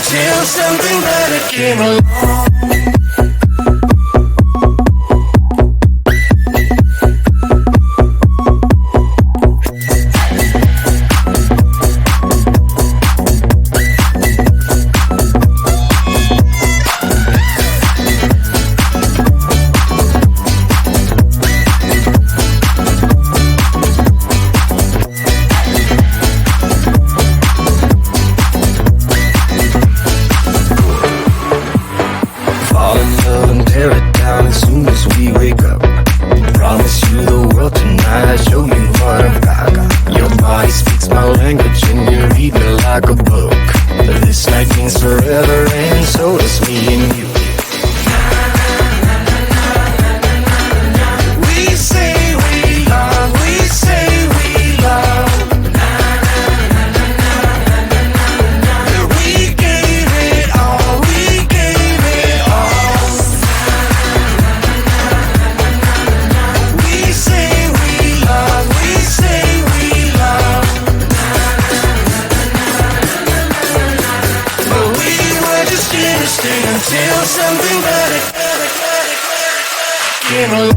until something better came along. page and you read me like a book. This night means forever and so does me and you. We say we love, we say we love. We gave it all, we gave it all. We say we love, we say we love. But we were just interesting until something better came along.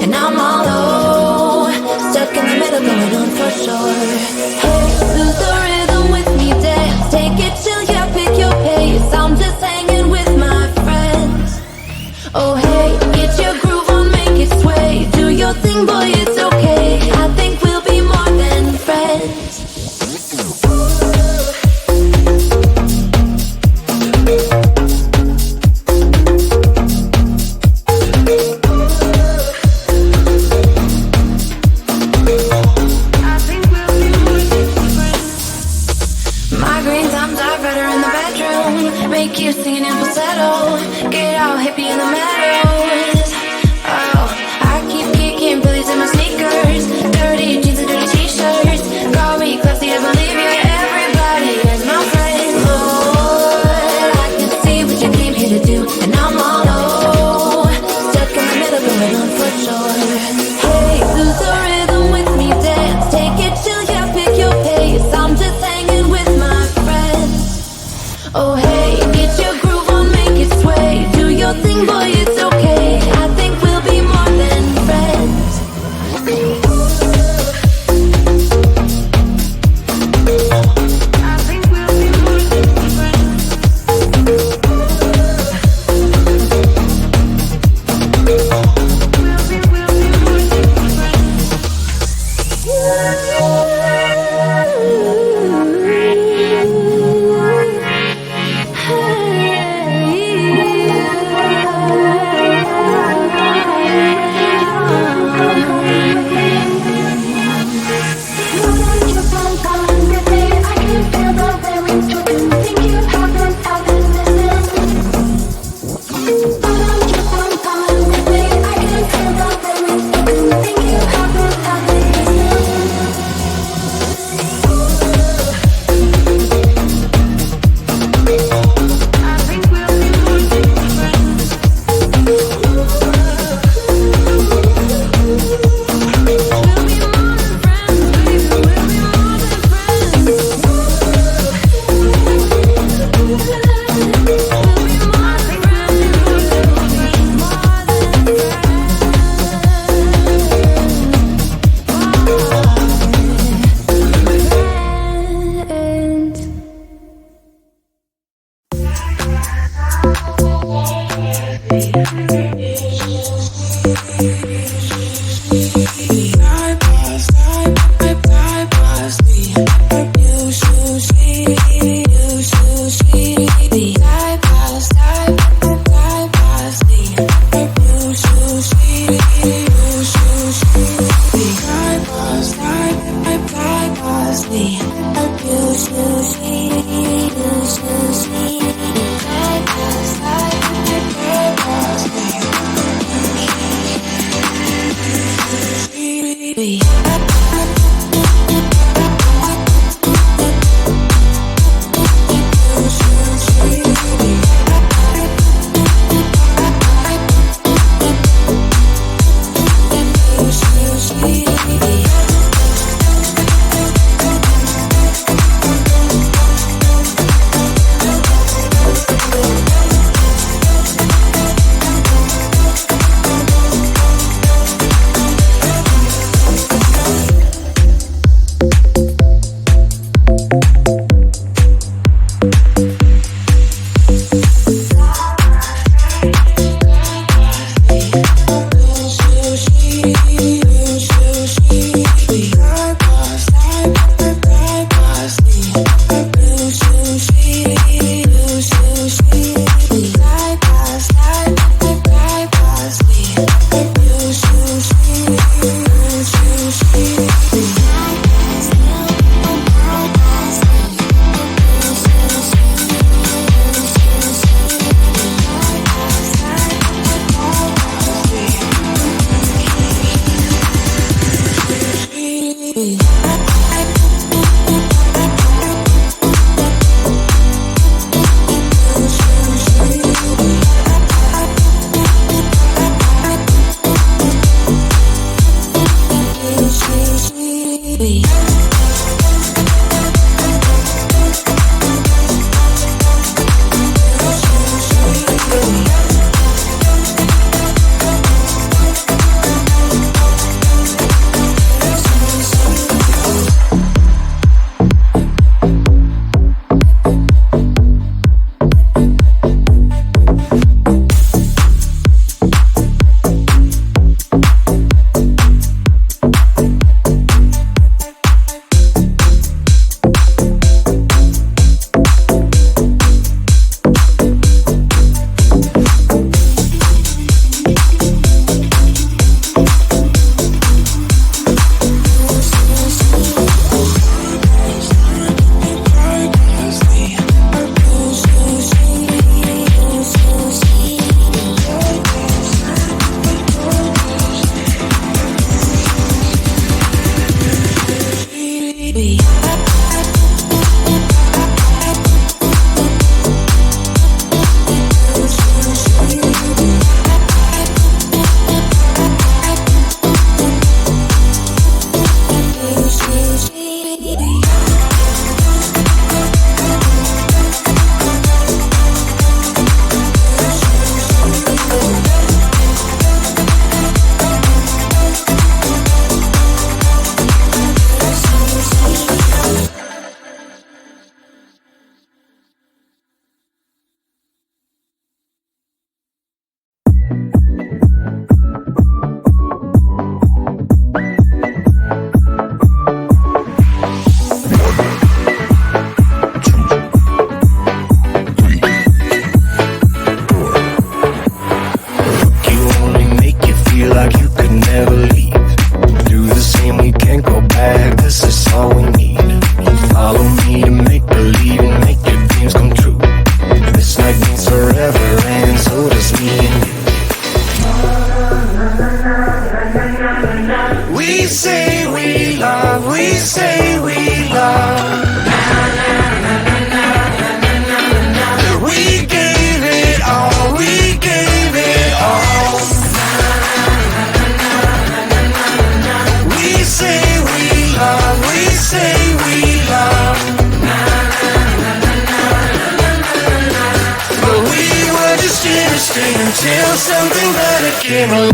And I'm all low, stuck in the middle, going on for sure. Hey, lose the rhythm with me, dance, take it till you pick your pace. I'm just hanging with my friends. Oh hey, get your groove on, make it sway. Do your thing, boy, it's okay. I think we'll be more than friends. I think we'll be more than pushing a string until something better came along.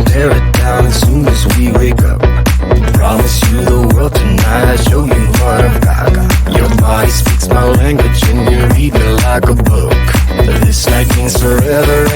Tear it down as soon as we wake up. Promise you the world tonight, show you what I've got. Your body speaks my language and you read me like a book. This night means forever